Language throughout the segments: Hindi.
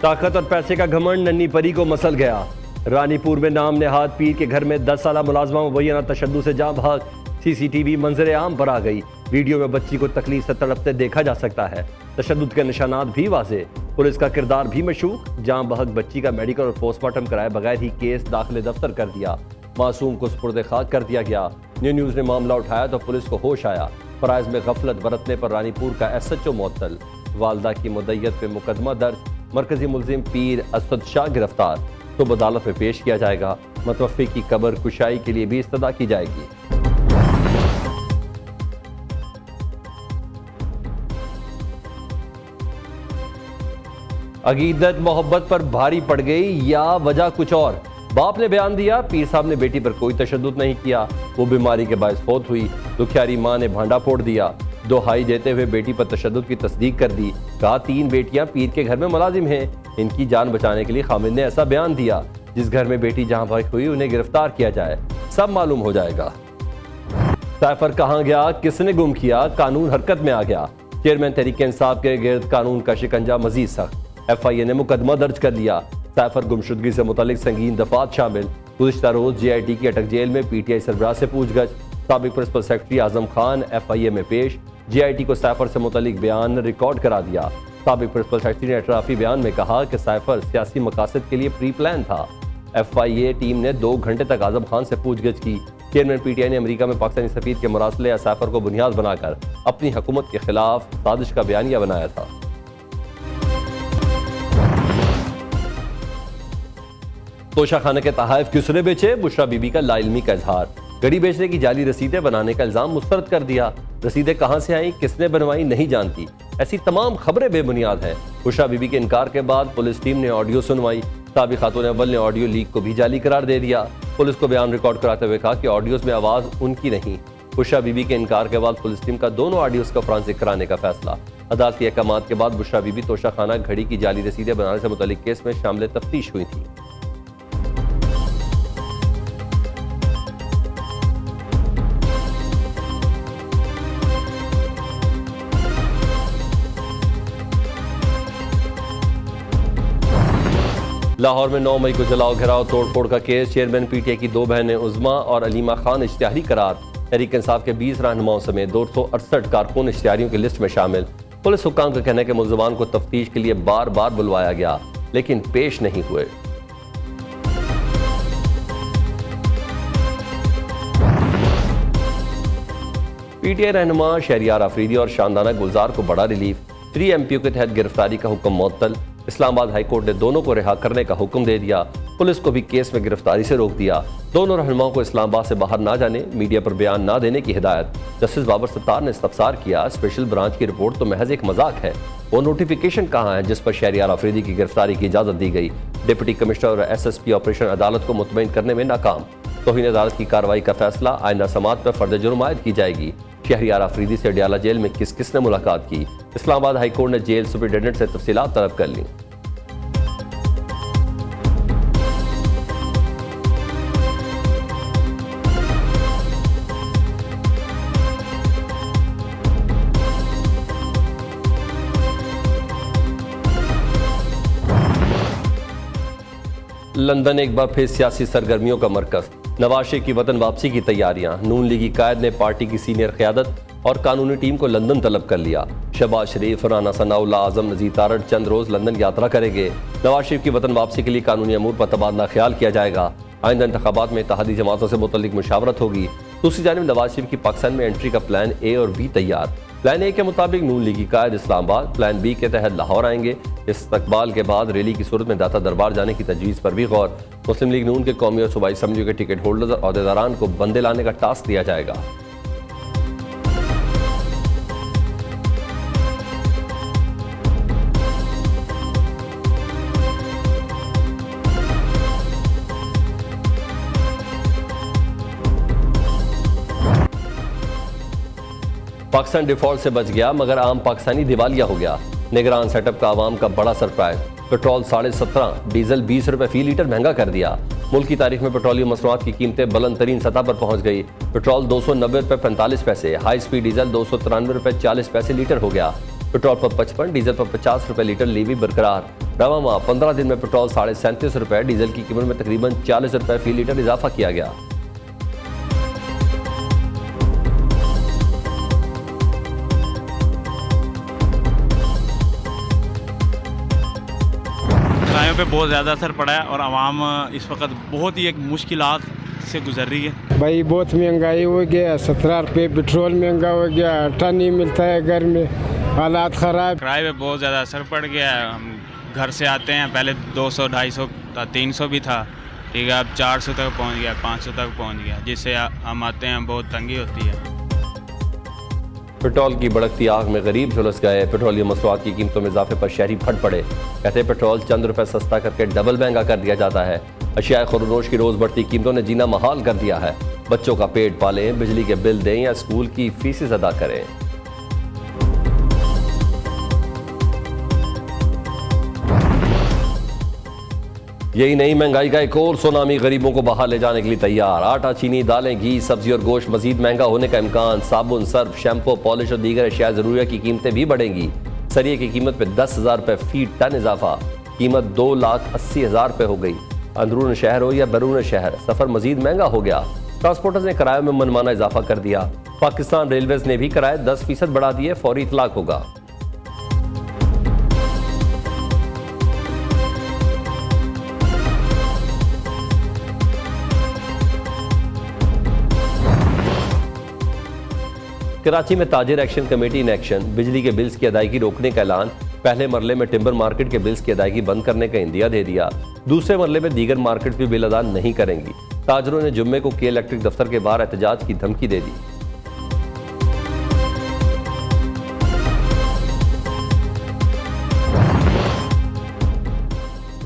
ताकत और पैसे का घमंड नन्ही परी को मसल गया। रानीपुर में नाम नेहाद पीर के घर में 10 साल मुलाजमा मुबैना तशद्दुद से जाँ भाग। सीसीटीवी मंजर आम पर आ गई। वीडियो में बच्ची को तकलीफ से तड़पते देखा जा सकता है। तशद्दुद के निशानात भी वाज़े। पुलिस का किरदार भी मशूक। जाँ बहक बच्ची का मेडिकल और पोस्टमार्टम कराए बगैर ही केस दाखिले दफ्तर कर दिया। मासूम को सुपुर्द खाक कर दिया गया। न्यूज़ ने मामला उठाया तो पुलिस को होश आया। फराइज में गफलत बरतने पर रानीपुर का SHO मुअत्तल। वालदा की मुद्दत पे मुकदमा दर्ज। मरकजी मुलजिम पीर असद शाह गिरफ्तार। तो अदालत में पेश किया जाएगा। मतवफ़ी की कब्र कुशाई के लिए भी इस्तदा की जाएगी। अकीदत मोहब्बत पर भारी पड़ गई या वजह कुछ और। बाप ने बयान दिया, पीर साहब ने बेटी पर कोई तशद्दुद नहीं किया, वो बीमारी के बायस फौत हुई। दुखियारी माँ ने भांडा फोड़ दिया। दोहाई देते हुए बेटी पर तशद्दुद की तस्दीक कर दी। कहा 3 बेटियां पीर के घर में मुलाजिम हैं। इनकी जान बचाने के लिए खामिद ने ऐसा बयान दिया। जिस घर में बेटी जहां भाग हुई उन्हें गिरफ्तार किया जाए, सब मालूम हो जाएगा। सैफर कहां गया, किसने गुम किया, कानून हरकत में आ गया। चेयरमैन तहरीक इंसाफ के गिर्द कानून का शिकंजा मजीद सख्त। FIA ने मुकदमा दर्ज कर लिया। सैफर गुमशुदगी से मुतालिक संगीन दफात शामिल। गुज़िश्ता रोज JIT की अटक जेल में PTI सरबराह से पूछगछ। साबिक principal secretary Azam Khan FIA में पेश। JIT को सैफर से मुतालिक बयान रिकॉर्ड करा दिया। साबिक प्रिंसिपल सेक्रेटरी ने एतराफ़ी बयान में कहा कि सैफर सियासी मकासद के लिए प्री प्लान था। FIA टीम ने 2 घंटे तक आजम खान से पूछगछ की। चेयरमैन PTI ने अमेरिका में पाकिस्तानी सफीर के मुरासले या सैफर को बुनियाद बनाकर अपनी हुकूमत के खिलाफ साजिश का बयानिया बनाया था। तोशा खाना के तहाइफ किसने बेचे, बुशरा बीबी का लाइलमी का इजहार। गड़ी बेचने की जाली रसीदें बनाने का इल्जाम मुस्तरद कर दिया। रसीदें कहां से आई, किसने बनवाई, नहीं जानती। ऐसी तमाम खबरें बेबुनियाद हैं। बुशरा बीबी के इनकार के बाद पुलिस टीम ने ऑडियो सुनवाई। साबिक खातून अव्वल ने ऑडियो लीक को भी जाली करार दे दिया। पुलिस को बयान रिकॉर्ड कराते हुए कहा कि ऑडियोज में आवाज उनकी नहीं। बुशरा बीबी के इनकार के बाद पुलिस टीम का दोनों ऑडियोज का फॉरेंसिक कराने का फैसला। अदालती अहकामात के बाद बुशरा बीबी तोशा खाना घड़ी की जाली रसीदें बनाने से मुतल्लिक केस में शामिल तफ्तीश हुई थी। लाहौर में 9 मई को जलाओ घिराव तोड़फोड़ का केस। चेयरमैन PTI की 2 बहनें उज़मा और अलीमा खान इश्तिहारी करार। तहरीक इंसाफ के 20 रहनुमाओं समेत 268 कारकुन इश्तिहारियों की लिस्ट में शामिल। पुलिस हुक्काम का कहना है कि मुल्ज़मान को तफ्तीश के लिए बार बार बुलवाया गया लेकिन पेश नहीं हुए। PTI रहनुमा शहरियार आफरीदी और शानदाना गुलजार को बड़ा रिलीफ। 3 MPO के तहत गिरफ्तारी का हुक्म मुअत्तल। इस्लामाबाद हाई कोर्ट ने दोनों को रिहा करने का हुक्म दे दिया। पुलिस को भी केस में गिरफ्तारी से रोक दिया। दोनों रहनुमाओं को इस्लामाबाद से बाहर ना जाने, मीडिया पर बयान ना देने की हिदायत। जस्टिस बाबर सत्तार ने इस्तफसार किया, स्पेशल ब्रांच की रिपोर्ट तो महज एक मजाक है। वो नोटिफिकेशन कहाँ है जिस पर शहरियार आफरीदी की गिरफ्तारी की इजाजत दी गई। डिप्टी कमिश्नर और SSP ऑपरेशन अदालत को मुतमईन करने में नाकाम। तौहीन अदालत की कार्रवाई का फैसला। आइंदा समात पर फर्द जुर्म आयद की जाएगी। शहरियार आफरीदी से अडियाला जेल में किस किस ने मुलाकात की। इस्लामाबाद हाई कोर्ट ने जेल सुपरिटेंडेंट से तफसीलात तलब कर ली। लंदन एक बार फिर सियासी सरगर्मियों का मरकज। नवाज शरीफ की वतन वापसी की तैयारियां। नून लीगी कायद ने पार्टी की सीनियर क़यादत और कानूनी टीम को लंदन तलब कर लिया। शहबाज शरीफ, राना सनाउल्लाह, आजम नज़ीर तारड़ चंद रोज लंदन यात्रा करेंगे। नवाज शरीफ की वतन वापसी के लिए कानूनी अमूर पर तबादला ख्याल किया जाएगा। आइंदा इंतखाबात में इत्तेहादी जमातों से मुतल्लिक मुशावरत होगी। दूसरी जानिब नवाज शरीफ की पाकिस्तान में एंट्री का प्लान A और B तैयार। प्लान A के मुताबिक नून लीगी कायद इस्लामाबाद, प्लान B के तहत लाहौर आएंगे। इस्तकबाल के बाद रैली की सूरत में दाता दरबार जाने की तजवीज़ पर भी गौर। मुस्लिम लीग नून के कौमी और सूबाई असम्बलियों के टिकट होल्डर्स और अहदेदारान को बंदे लाने का टास्क दिया जाएगा। पाकिस्तान डिफॉल्ट से बच गया मगर आम पाकिस्तानी दिवालिया हो गया। निगरान सेटअप का आवाम का बड़ा सरप्राइज। पेट्रोल 17.5, डीजल 20 रुपए फी लीटर महंगा कर दिया। मुल्क की तारीख में पेट्रोलियम मसनूआत की कीमतें बुलंद तरीन सतह पर पहुंच गई। पेट्रोल 290 रुपए 45 पैसे, हाई स्पीड डीजल 293 रुपए 40 पैसे लीटर हो गया। पेट्रोल पर 55, डीजल पर 50 रुपए लीटर लीवी बरकरार। रवा माह 15 दिन में पेट्रोल 37.5 रुपए, डीजल की कीमत में तकरीबन 40 रुपए फी लीटर इजाफा किया गया। किरायों पे बहुत ज़्यादा असर पड़ा है और आवाम इस वक्त बहुत ही एक मुश्किलात से गुजर रही है। भाई बहुत महंगाई हो गया, 17 रुपये पेट्रोल महंगा हो गया, आटा नहीं मिलता है घर में, हालात ख़राब। किराए पे बहुत ज़्यादा असर पड़ गया है। हम घर से आते हैं, पहले 200, 250 था, 300 भी था, ठीक है, अब 400 तक पहुंच गया, 500 तक पहुंच गया, जिससे हम आते हैं बहुत तंगी होती है। पेट्रोल की बढ़ती आग में गरीब झुलस गए। पेट्रोलियम मसनूआत की कीमतों में इजाफे पर शहरी फट पड़े। कहते पेट्रोल चंद रुपए सस्ता करके डबल महंगा कर दिया जाता है। अशिया खुरनोश की रोज बढ़ती कीमतों ने जीना महाल कर दिया है। बच्चों का पेट पालें, बिजली के बिल दें या स्कूल की फीसें अदा करें। यही नहीं, महंगाई का एक और सुनामी गरीबों को बाहर ले जाने के लिए तैयार। आटा, चीनी, दालें, घी, सब्जी और गोश्त मजीद महंगा होने का इम्कान। साबुन, सर्फ, शैम्पू, पॉलिश और दीगर अशिया जरूरिया की कीमतें भी बढ़ेंगी। सरिये की कीमत पे 10,000 रुपए फी टन इजाफा, कीमत 2,80,000 रुपए हो गई। अंदरून शहर हो या बैरून शहर, सफर मजीद महंगा हो गया। ट्रांसपोर्टर्स ने किराए में मनमाना इजाफा कर दिया। पाकिस्तान रेलवेज ने भी किराए 10% बढ़ा दिए, फौरी इतलाक होगा। कराची में ताजिर एक्शन कमेटी इन एक्शन, बिजली के बिल्स की अदायगी रोकने का ऐलान। पहले मरले में टिम्बर मार्केट के बिल्स की अदायगी बंद करने का इंदिया दे दिया। दूसरे मरले में दीगर मार्केट भी बिल अदा नहीं करेंगी। ताजरों ने जुम्मे को के इलेक्ट्रिक दफ्तर के बाहर एहतजाज की धमकी दे दी।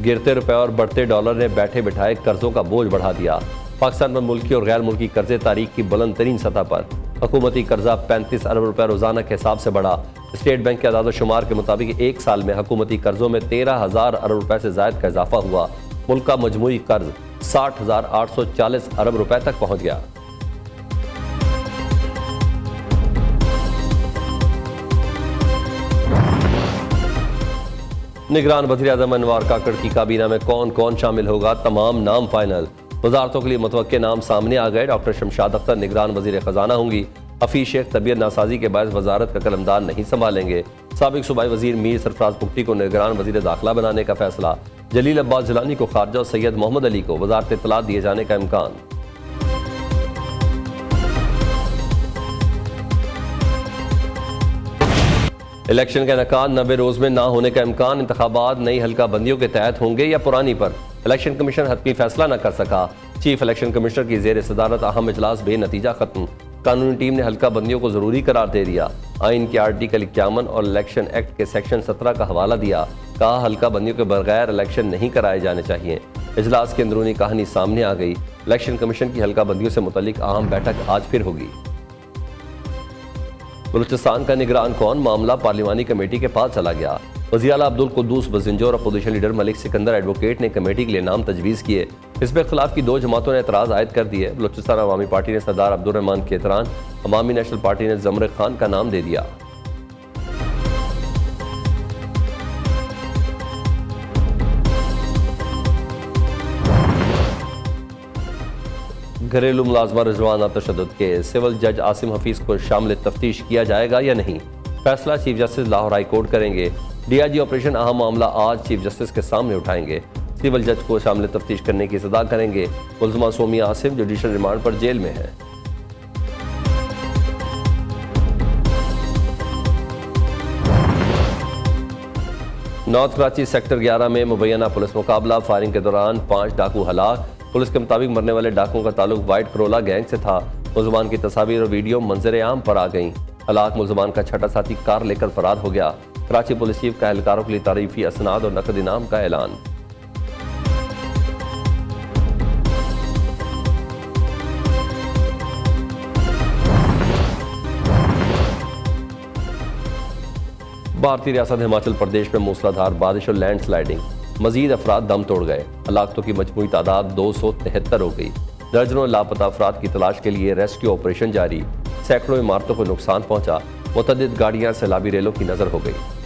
गिरते रुपए और बढ़ते डॉलर ने बैठे बिठाए कर्जों का बोझ बढ़ा दिया। पाकिस्तान में मुल्की और गैर मुल्की कर्जे तारीख की बुलंद तरीन सतह पर। हुकूमती कर्जा 35 अरब रुपए रोजाना के हिसाब से बढ़ा। स्टेट बैंक के आदाद शुमार के मुताबिक एक साल में हुकूमती कर्जों में 13,000 अरब रुपए से जायद का इजाफा हुआ। मुल्क का मजमूई कर्ज 60,840 अरब रुपए तक पहुंच गया। निगरान वज़ीर-ए-आज़म अनवार काकड़ की काबीना में कौन कौन शामिल होगा, तमाम नाम फाइनल। वजारतों के लिए मुतवक्के नाम सामने आ गए। डॉक्टर शमशाद अख्तर निगरान वजीर खजाना होंगी। हफीज शेख तबीयत नासाजी के बायस वजारत का कलमदार नहीं संभालेंगे। साबिक सूबाई वजीर मीर सरफराज पुख्ती को निगरान वजीर दाखिला बनाने का फैसला। जलील अब्बास जिलानी को खारजा और सैयद मोहम्मद अली को वजारत इत्तलात दिए जाने का इम्कान। इलेक्शन का इनेकाद 90 रोज में ना होने का इम्कान। इंतखाबात नई हल्का बंदियों के तहत होंगे या पुरानी पर। इलेक्शन कमीशन हतमी फैसला न कर सका। चीफ इलेक्शन कमिश्नर की जेर सदारत अहम इजलास बेनतीजा खत्म। कानूनी टीम ने हल्का बंदियों को जरूरी करार दे दिया। आइन के आर्टिकल 51 और इलेक्शन एक्ट के सेक्शन 17 का हवाला दिया। कहा हल्का बंदियों के बगैर इलेक्शन नहीं कराए जाने चाहिए। इजलास की अंदरूनी कहानी सामने आ गई। इलेक्शन कमीशन की हल्का बंदियों से मुतल्लिक अहम बैठक आज फिर होगी। बलूचिस्तान का निगरान कौन, मामला पार्लिमानी कमेटी के पास चला गया। वज़ीर आला अब्दुल कुद्दूस बज़िंजो और opposition leader Malik Sikandar advocate ने कमेटी के लिए नाम तजवीज़ किए। इस पर इख्तिलाफ की 2 जमातों ने एतराज़ आयद कर दिए। बलूचिस्तान अवामी पार्टी ने सरदार अब्दुल रहमान केतरान, अवामी नेशनल पार्टी ने ज़मर खान का नाम दे दिया। घरेलू मुलाजमा रिजवाना तशद्दुद केस, सिविल जज आसिम हफीज को शामिल तफ्तीश किया जाएगा या नहीं, फैसला chief justice Lahore high court करेंगे। डीआईजी ऑपरेशन अहम मामला आज चीफ जस्टिस के सामने उठाएंगे। सिविल जज को शामिल तफ्तीश करने की सदा करेंगे। मुलज़मा सोमिया आसिम जुडिशल रिमांड पर जेल में है। नॉर्थ कराची सेक्टर 11 में मुबैना पुलिस मुकाबला, फायरिंग के दौरान 5 डाकू हलाक। पुलिस के मुताबिक मरने वाले डाकुओं का ताल्लुक वाइट करोला गैंग से था। मुलजमान की तस्वीर और वीडियो मंजर आम पर आ गईं। हलाक मुलजमान का छठा साथी कार लेकर फरार हो गया। कराची पुलिस चीफ का एहलकारों के लिए तारीफी असनाद और नकद इनाम का ऐलान। भारतीय रियासत हिमाचल प्रदेश में मूसलाधार बारिश और लैंड स्लाइडिंग, मजीद अफराद दम तोड़ गए। हलाकतों की मजमूई तादाद 273 हो गई। दर्जनों लापता अफराद की तलाश के लिए रेस्क्यू ऑपरेशन जारी। सैकड़ों इमारतों को नुकसान पहुंचा। मुतअद्दिद गाड़ियां सैलाबी रेलों की नजर हो गई।